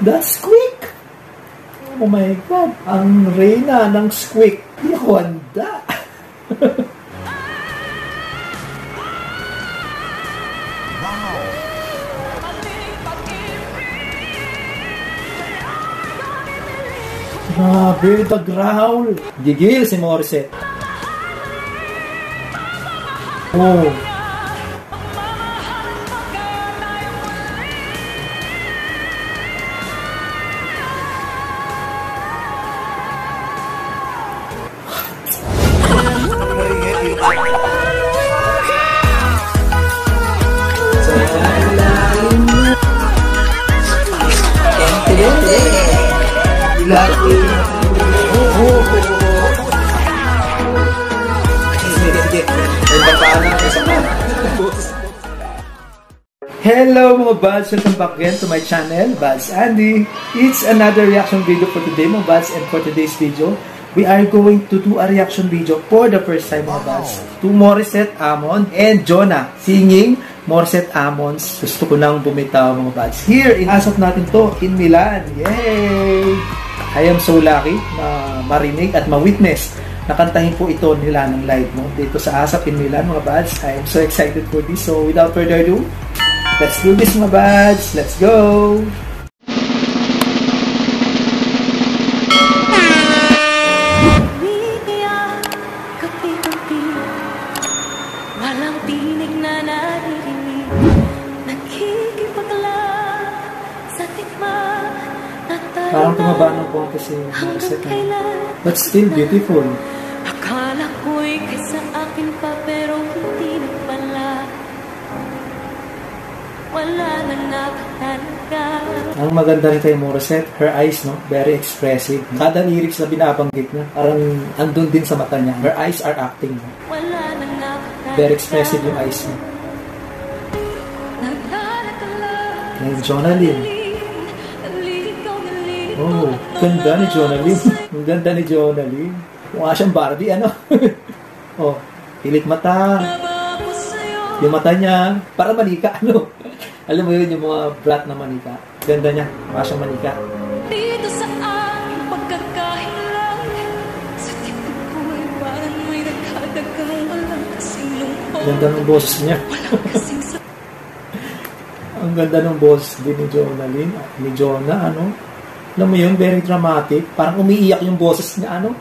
That's quick! Oh my God! Ang reyna ng squeak. Di ako handa. Grabe, the growl. Gigil si Morissette. Oh. Hello mga buds! Welcome back again to my channel, Buds Andy. It's another reaction video for today mga buds, and for today's video, we are going to do a reaction video for the first time mga buds to Morissette Amon and Jonah singing Morissette Amon's Gusto Ko Nang Bumitaw mga buds. Here, inasap natin to in Milan. Yay! I am so lucky na marinig at ma-witness nakantahin po ito nila ng live dito sa ASAP in Milan mga buds. I am so excited for this. So without further ado, let's do this mga buds. Let's go! Parang tumaba ng konti si Morissette, but still beautiful. Akala ko'y kaysa akin pa pero hindi na pala. Wala nang nakatalaga. Ang maganda rin kay Morissette, her eyes, no? Very expressive. Kada lyrics na binabanggit niya, parang andun din sa mata niya. Her eyes are acting. No? Wala nang nakatalaga. Very expressive yung eyes niya. And Jonah Lynn. Oh, ganda ni Jonah Lynn. Ang ganda ni Jonah Lynn. Mukha siyang Barbie, ano? Oh, pilit mata. Yung mata niya, para manika, ano? Alam mo yun, yung mga flat na manika. Ganda niya, mukha siyang manika. Dito sa aking pagkakahilang, sa tipan ko ay parang may nagkadagang walang kasing lungkot. Ganda ng boses niya. Ang ganda ng boses din ni Jonah Lynn. Ni Jonah, ano? Alam mo yun, very dramatic. Parang umiiyak yung boses niya, ano?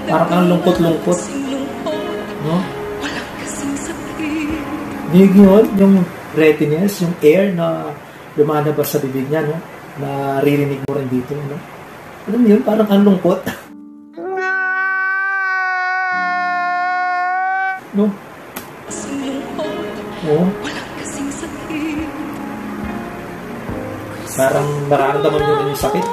Parang ang lungkot-lungkot. No? Dinig yun, yung readiness, yung air na lumalabas sa bibig niya, no? Naririnig mo rin dito, no? Alam mo yun, parang ang lungkot. No? Oo. Parang nararamdaman nyo rin yung sakit.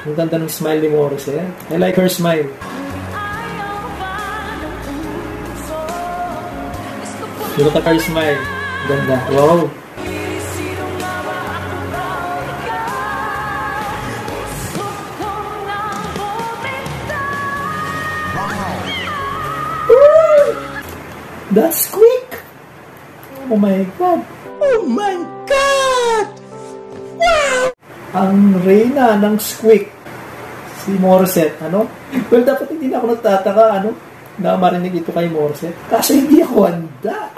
Ang ganda ng smile ni Morissette. I like her smile. Look at her smile. Ganda. Wow. That's quick! Oh my God! Oh my God! Wow! Ang reyna ng squeak. Si Morissette, ano? Well, dapat hindi na ako nagtataka, ano? Na marinig ito kay Morissette. Kasi hindi ako handa.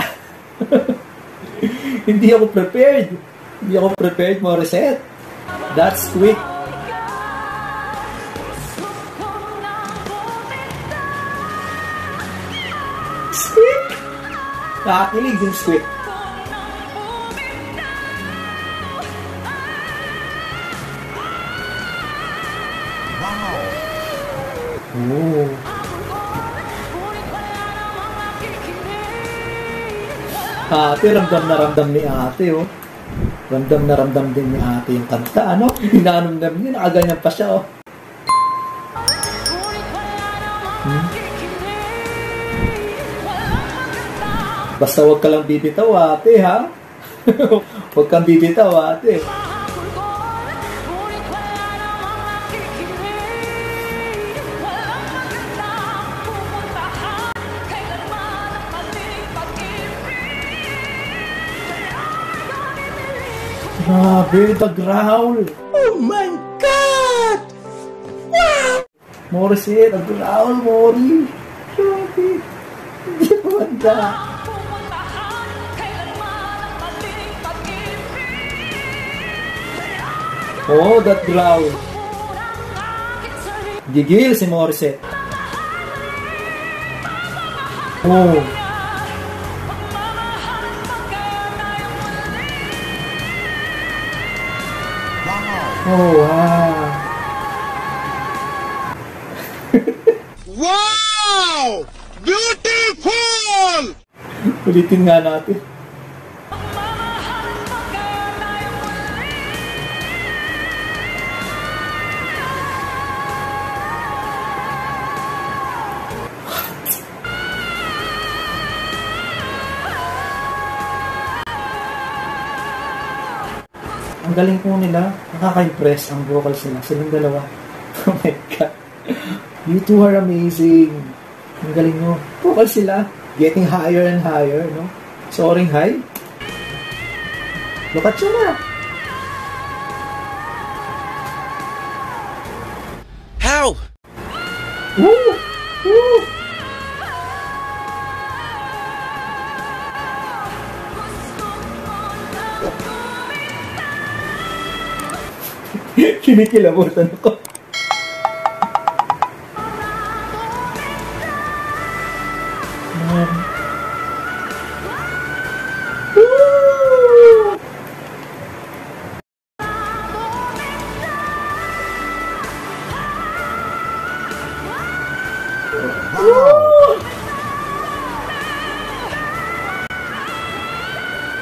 Hindi ako prepared. Hindi ako prepared, Morissette. That's quick. Squeak! Nakakilig yung squeak. Oh. Ate, ramdam na ramdam ni ate, oh. Ramdam na ramdam din ni ate yung kanta, ano? Hinaanong niya, nakaganyan pa siya, oh. Basta huwag ka lang bibitaw, ate, ha? Huwag kang bibitaw, ate. Grabe, the growl. Oh my God! Wow! Morissette, the growl, Mori. Grabe. Hindi pa manda. Oh, that growl. Gigil si Morissette. Oh. Oh, wow. Wow! Beautiful! Ulitin nga natin. Ang galing po nila, nakaka-impress ang vocals nila. Silang dalawa. Oh my God. You two are amazing. Ang galing nyo. Vocals sila, getting higher and higher, no? Soaring high. Look at you na. How? Woo! Woo! Kinikilabutan ako.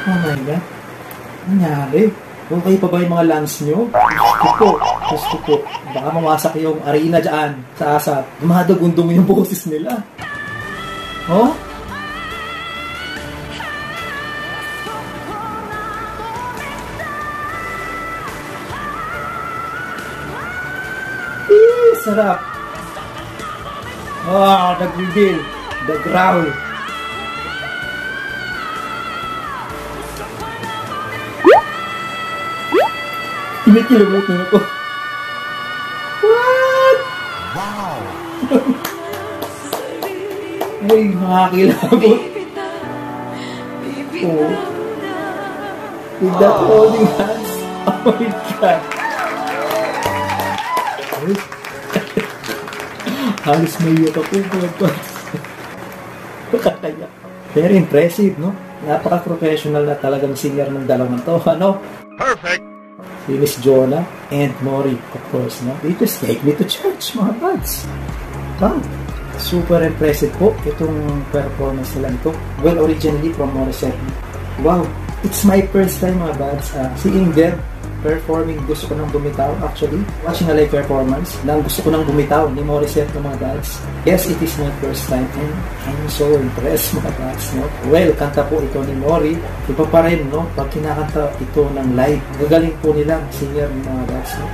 Oh my God. Nangyari? Okay pa ba yung mga lungs nyo? Gusto po. Baka mawasak yung arena dyan sa asap. Dumadagundong yung boses nila. Oh? Sarap. Oh, nag-reveal. The growl. Kinikilabot na ako. What? Wow! Ay, nakakilabot. Oh. With that holding hands. Oh my God. Ay. Halos may iyak ako. Nakakaya. Very impressive, no? Napaka-professional na talagang singer ng dalawang to. Ano? Perfect! Si Miss Jonah and Mori, of course, no? They just take me to church, mga buds. Wow! Super impressive po itong performance nila ito. Well, originally from Morissette. Wow! It's my first time, mga buds, seeing them performing. Gusto ko nang bumitaw, actually. Watching a live performance, lang gusto ko nang bumitaw ni Morissette, mga buds. Yes, it is my first time and I'm so impressed, mga buds, no? Well, kanta po ito ni Mori. Iba pa rin, no? Pag kinakanta ito ng live, gagaling po nila, singer, mga buds, no?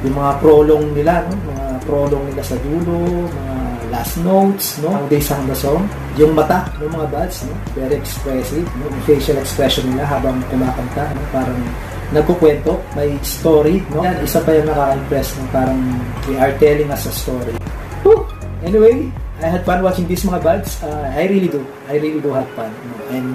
Yung mga prolong nila, no? Mga prolong nila sa dulo, mga last notes, no? How they sang the song. Yung mata, no, mga buds, no? Very expressive, no? Yung facial expression nila habang kumakanta, no? Parang nagkukwento, may story, no? Yan, isa pa yung nakaka-impress, no? Parang they are telling us a story. Whew! Anyway, I had fun watching this, mga buds. I really do have fun, you know? And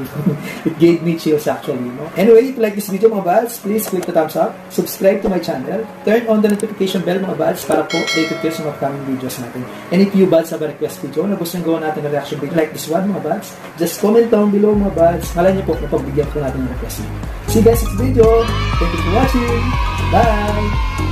it gave me chills, actually, no? Anyway, if you like this video, mga buds, please click the thumbs up, subscribe to my channel, turn on the notification bell, mga buds, para po updated kayo sa mga upcoming videos natin. And if you buds have a request video na gusto nyo gawa natin na reaction video like this one, mga buds, just comment down below, mga buds. Malay nyo po, napagbigyan ko natin ng request. See you guys next video. Thank you for watching. Bye!